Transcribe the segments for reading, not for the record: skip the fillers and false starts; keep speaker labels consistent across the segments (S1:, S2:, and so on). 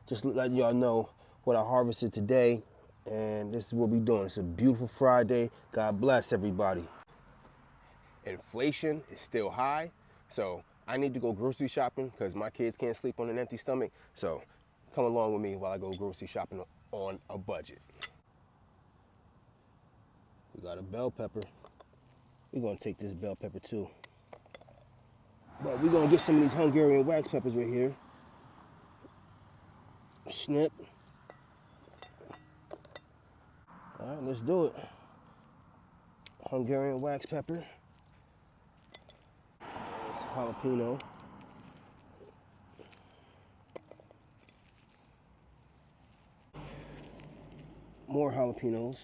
S1: just letting y'all know what I harvested today, and this is what we're doing. It's a beautiful Friday. God bless everybody. Inflation is still high, so I need to go grocery shopping because my kids can't sleep on an empty stomach. So come along with me while I go grocery shopping on a budget. We got a bell pepper. We're gonna take this bell pepper too. But we're gonna get some of these Hungarian wax peppers right here. Snip. All right, let's do it. Hungarian wax pepper. It's jalapeno. More jalapenos.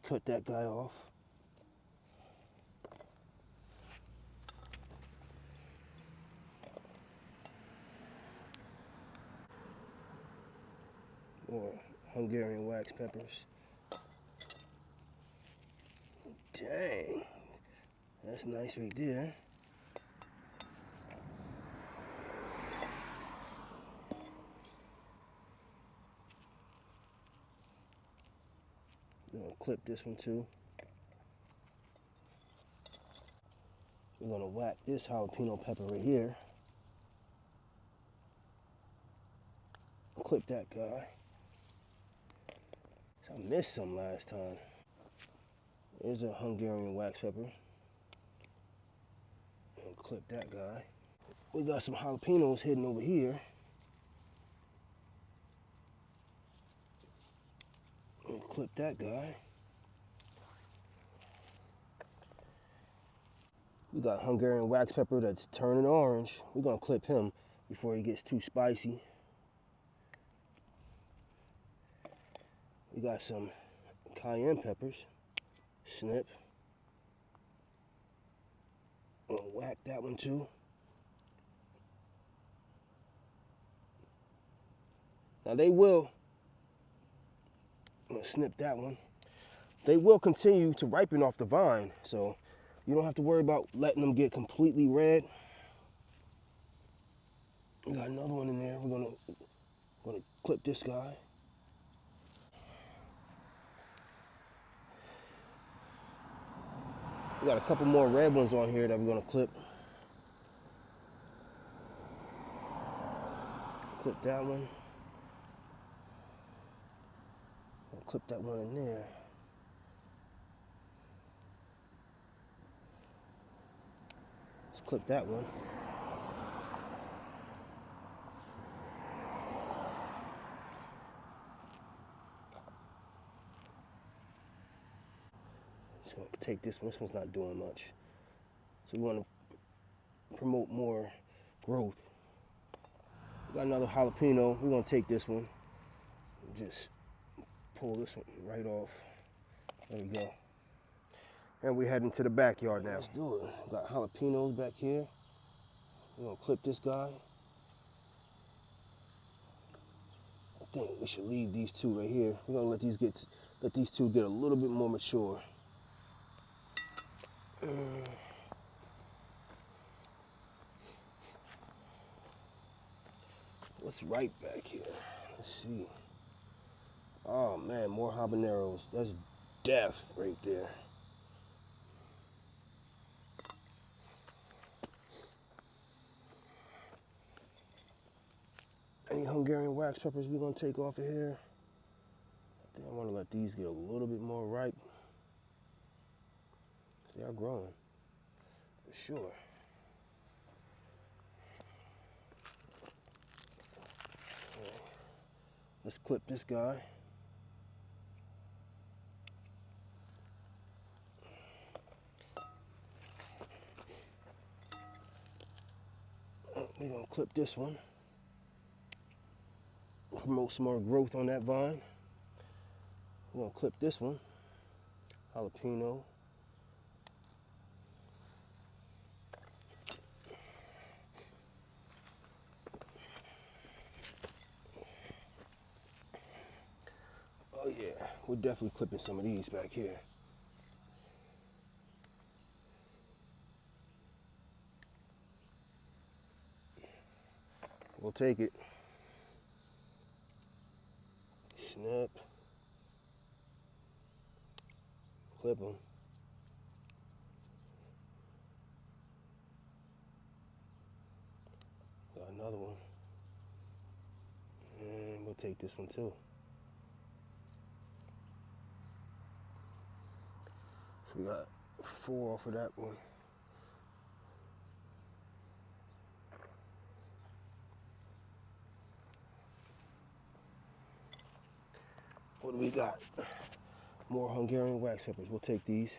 S1: Cut that guy off. More Hungarian wax peppers. Dang, that's nice right there. We're gonna clip this one too. We're gonna whack this jalapeno pepper right here. Clip that guy. I missed some last time. There's a Hungarian wax pepper. And clip that guy. We got some jalapenos hidden over here. And clip that guy. We got Hungarian wax pepper that's turning orange. We're gonna clip him before he gets too spicy. We got some cayenne peppers. Snip. Gonna whack that one too. Now they will, I'm gonna snip that one. They will continue to ripen off the vine, so you don't have to worry about letting them get completely red. We got another one in there. We're gonna clip this guy. We got a couple more red ones on here that we're gonna clip. Clip that one. I'll clip that one in there. Let's clip that one. Just gonna take this one. This one's not doing much. So we want to promote more growth. We got another jalapeno. We're gonna take this one. Just pull this one right off. There we go. And we're heading to the backyard now. Let's do it. We got jalapenos back here. We're gonna clip this guy. I think we should leave these two right here. We're gonna let these two get a little bit more mature. What's right back here? Let's see. Oh man, more habaneros. That's death right there. Any Hungarian wax peppers we're gonna take off of here? I think I wanna let these get a little bit more ripe. They are growing, for sure. Okay. Let's clip this guy. We're gonna clip this one. Promote some more growth on that vine. We're gonna clip this one. Jalapeno. Oh yeah, we're definitely clipping some of these back here. We'll take it. Snip. Clip them. Got another one. And we'll take this one too. So we got 4 off of that one. What do we got? More Hungarian wax peppers. We'll take these.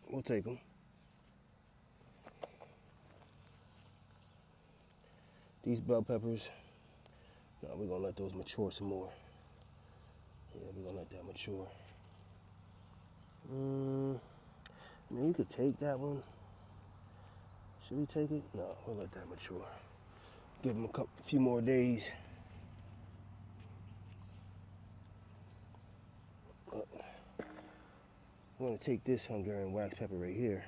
S1: We'll take them. These bell peppers, no, we're gonna let those mature some more. Yeah, we're gonna let that mature. I mean, you could take that one. Should we take it? No, we'll let that mature. Give them a few more days. I'm gonna take this Hungarian wax pepper right here.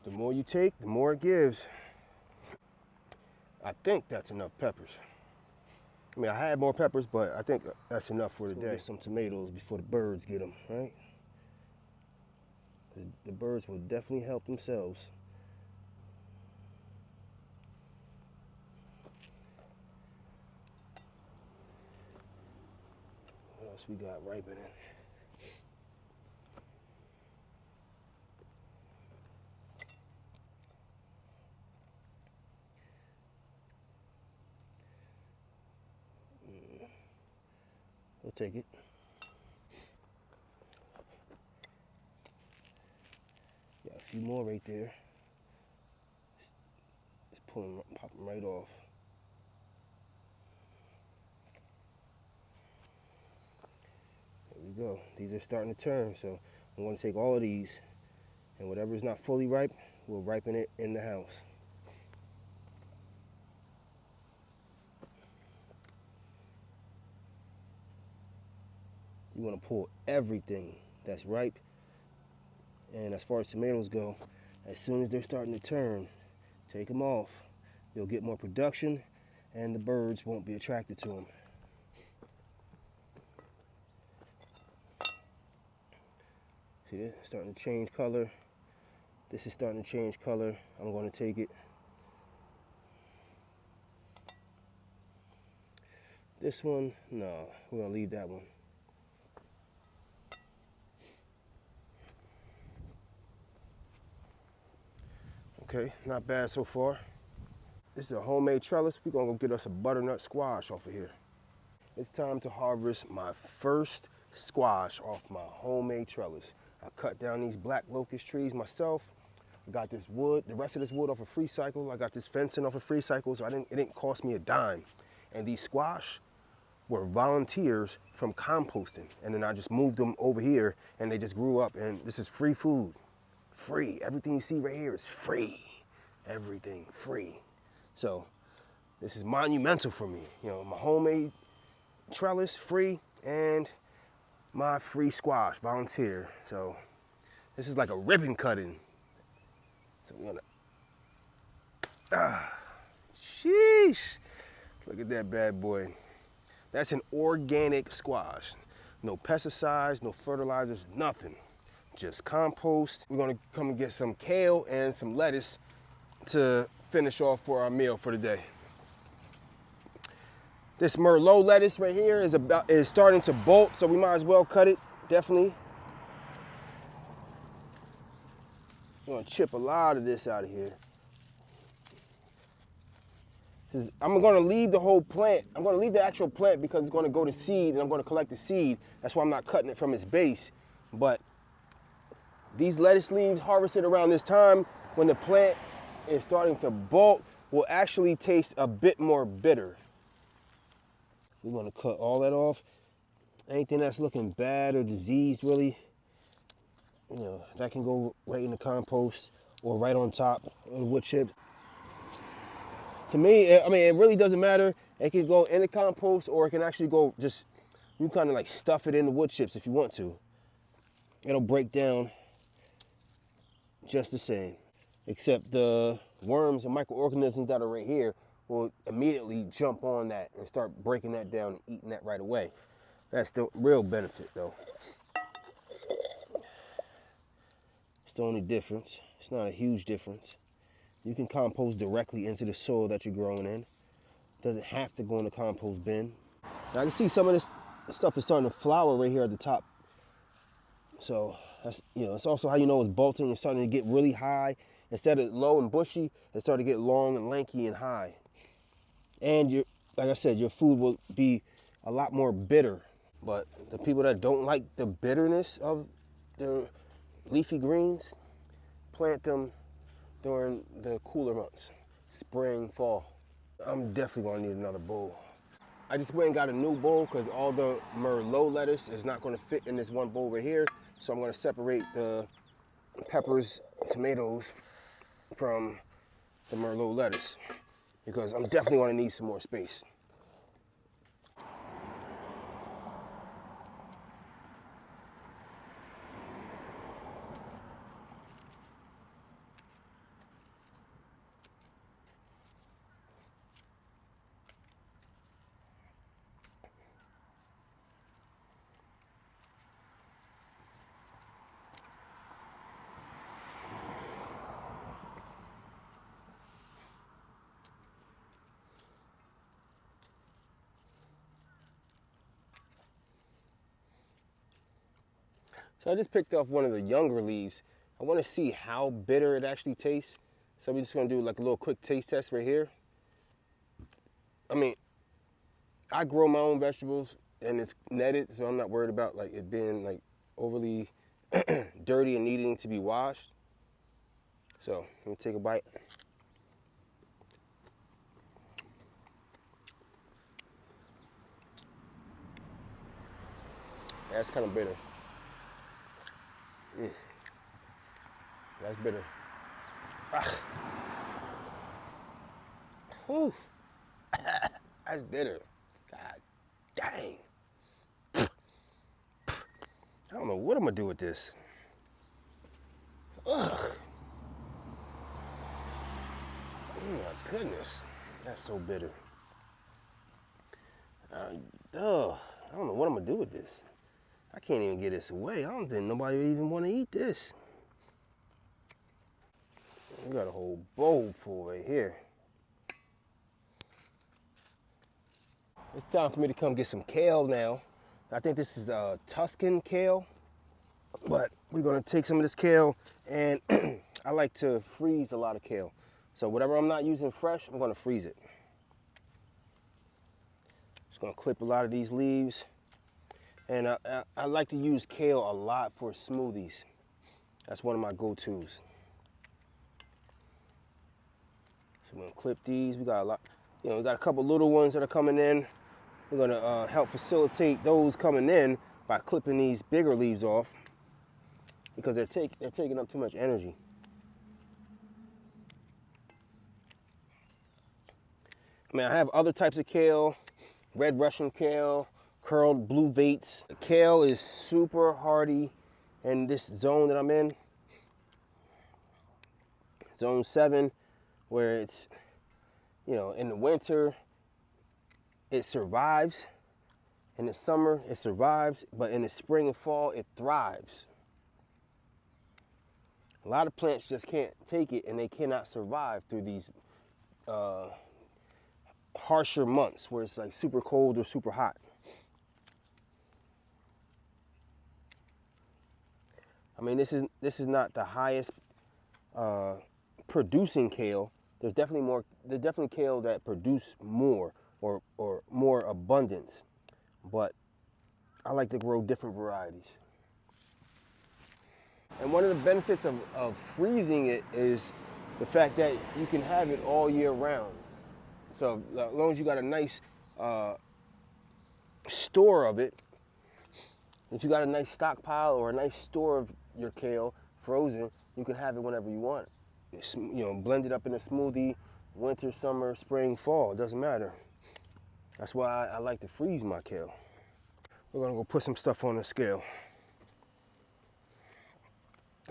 S1: The more you take, the more it gives. I think that's enough peppers. I mean, I had more peppers, but I think that's enough for today. We'll get some tomatoes before the birds get them, right? The birds will definitely help themselves. What else we got ripening? We'll take it. Got a few more right there. Just pop them right off. There we go. These are starting to turn, so I'm going to take all of these, and whatever is not fully ripe, we'll ripen it in the house. You want to pull everything that's ripe. And as far as tomatoes go, as soon as they're starting to turn, take them off. You'll get more production and the birds won't be attracted to them. See this? Starting to change color. This is starting to change color. I'm going to take it. This one, no, we're going to leave that one. Okay, not bad so far. This is a homemade trellis. We're gonna go get us a butternut squash off of here. It's time to harvest my first squash off my homemade trellis. I cut down these black locust trees myself. I got this wood, the rest of this wood off of Free Cycle. I got this fencing off of Free Cycle, so it didn't cost me a dime. And these squash were volunteers from composting. And then I just moved them over here and they just grew up, and this is free food. Free. Everything you see right here is free. Everything free. So this is monumental for me. You know, my homemade trellis, free, and my free squash, volunteer. So this is like a ribbon cutting. So we're gonna, sheesh. Look at that bad boy. That's an organic squash. No pesticides, no fertilizers, nothing. Just compost. We're gonna come and get some kale and some lettuce to finish off for our meal for the day. This Merlot lettuce right here is starting to bolt, so we might as well cut it, definitely. I'm gonna chip a lot of this out of here. I'm gonna leave the whole plant. I'm gonna leave the actual plant because it's gonna go to seed and I'm gonna collect the seed. That's why I'm not cutting it from its base. But these lettuce leaves harvested around this time when the plant is starting to bolt will actually taste a bit more bitter. We want to cut all that off. Anything that's looking bad or diseased, really, you know, that can go right in the compost or right on top of the wood chip. To me, I mean, it really doesn't matter. It can go in the compost or it can actually go just, you kind of like stuff it in the wood chips if you want to. It'll break down just the same, except the worms and microorganisms that are right here will immediately jump on that and start breaking that down and eating that right away. That's the real benefit though. It's the only difference. It's not a huge difference. You can compost directly into the soil that you're growing in. It doesn't have to go in the compost bin. Now I can see some of this stuff is starting to flower right here at the top. So that's, you know, it's also how you know it's bolting. It's starting to get really high. Instead of low and bushy, it's starting to get long and lanky and high. And you, like I said, your food will be a lot more bitter. But the people that don't like the bitterness of the leafy greens, plant them during the cooler months, spring, fall. I'm definitely gonna need another bowl. I just went and got a new bowl because all the Merlot lettuce is not gonna fit in this one bowl right here. So I'm gonna separate the peppers, tomatoes from the Merlot lettuce because I'm definitely gonna need some more space. So I just picked off one of the younger leaves. I want to see how bitter it actually tastes. So we're just gonna do like a little quick taste test right here. I mean, I grow my own vegetables and it's netted, so I'm not worried about like it being like overly dirty and needing to be washed. So let me take a bite. That's kind of bitter. That's bitter. Ugh. Whew. That's bitter. God dang. I don't know what I'm gonna do with this. Ugh. Oh my goodness. That's so bitter. I don't know what I'm gonna do with this. I can't even get this away. I don't think nobody even want to eat this. We got a whole bowl full right here. It's time for me to come get some kale now. I think this is Tuscan kale, but we're gonna take some of this kale and I like to freeze a lot of kale. So whatever I'm not using fresh, I'm gonna freeze it. Just gonna clip a lot of these leaves. And I like to use kale a lot for smoothies. That's one of my go-tos. So we're gonna clip these. We got a lot, you know, we got a couple little ones that are coming in. We're gonna help facilitate those coming in by clipping these bigger leaves off because they're taking up too much energy. I mean, I have other types of kale, red Russian kale, curled blue vates. Kale is super hardy in this zone that I'm in. Zone 7, where it's, you know, in the winter, it survives. In the summer, it survives, but in the spring and fall, it thrives. A lot of plants just can't take it and they cannot survive through these harsher months where it's like super cold or super hot. I mean, this is not the highest producing kale. There's definitely kale that produce more or more abundance, but I like to grow different varieties. And one of the benefits of freezing it is the fact that you can have it all year round. So as long as you got a nice store of it, If you got a nice stockpile or a nice store of your kale frozen, you can have it whenever you want. It's, you know, blend it up in a smoothie, winter, summer, spring, fall, it doesn't matter. That's why I like to freeze my kale. We're gonna go put some stuff on the scale.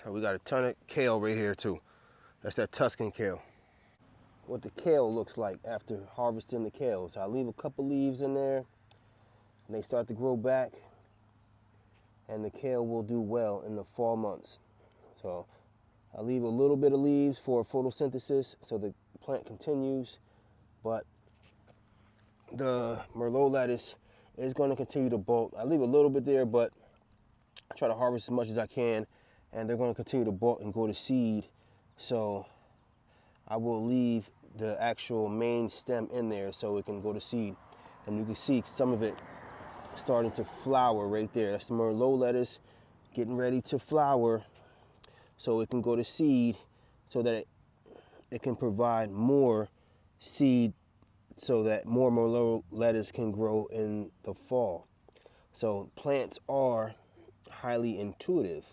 S1: We got a ton of kale right here too. That's that Tuscan kale. What the kale looks like after harvesting the kale. So I leave a couple leaves in there, and they start to grow back, and the kale will do well in the fall months. So I leave a little bit of leaves for photosynthesis so the plant continues, but the Merlot lettuce is going to continue to bolt. I leave a little bit there, but I try to harvest as much as I can, and they're going to continue to bolt and go to seed. So I will leave the actual main stem in there so it can go to seed. And you can see some of it starting to flower right there. That's the Merlot lettuce getting ready to flower so it can go to seed, so that it can provide more seed so that more Merlot lettuce can grow in the fall. So plants are highly intuitive.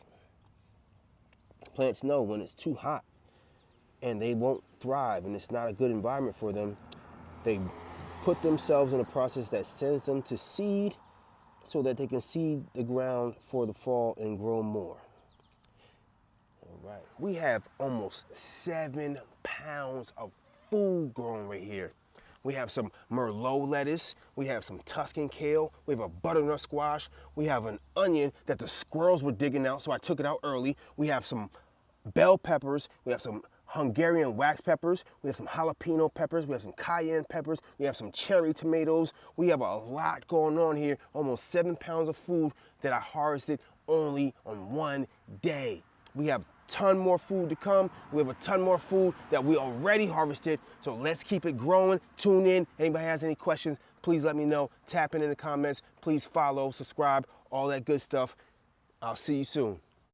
S1: Plants know when it's too hot and they won't thrive and it's not a good environment for them. They put themselves in a process that sends them to seed so that they can seed the ground for the fall and grow more. All right, we have almost 7 pounds of food grown right here. We have some Merlot lettuce, we have some Tuscan kale, we have a butternut squash, we have an onion that the squirrels were digging out, so I took it out early. We have some bell peppers, we have some Hungarian wax peppers, we have some jalapeno peppers, we have some cayenne peppers, we have some cherry tomatoes. We have a lot going on here, almost 7 pounds of food that I harvested only on one day. We have a ton more food to come. We have a ton more food that we already harvested. So let's keep it growing. Tune in. Anybody has any questions, please let me know. Tap in the comments. Please follow, subscribe, all that good stuff. I'll see you soon.